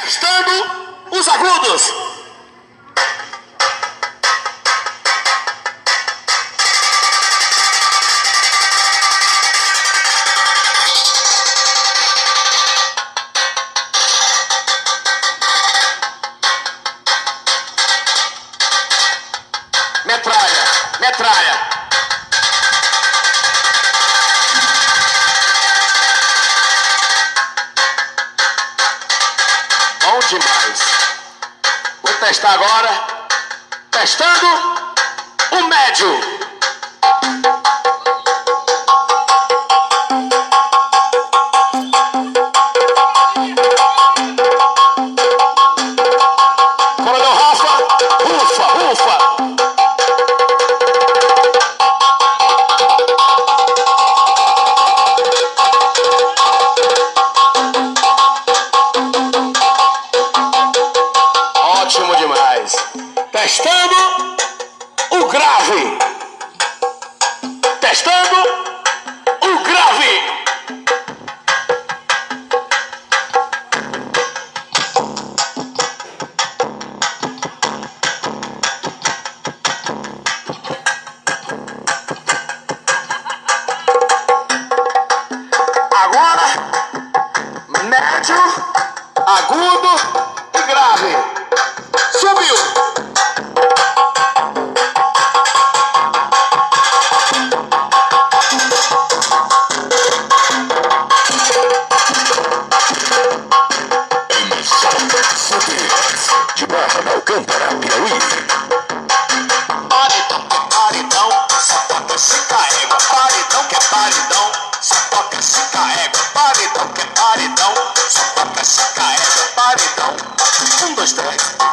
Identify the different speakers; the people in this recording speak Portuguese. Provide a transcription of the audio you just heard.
Speaker 1: Testando os agudos. Metralha, metralha. Bom demais. Vou testar agora. Testando o médio. Coronel Rafa, ufa, ufa. Ótimo demais. Testando o grave. Testando o grave. Agora, médio, agudo e grave. Subiu.
Speaker 2: De Barra da Alcântara, Piauí.
Speaker 1: Paredão que é paredão, só toca se carrega. Paredão que é paredão, só toca se carrega. Paredão que é paredão, só toca se carrega. Paredão, 1, 2, 3.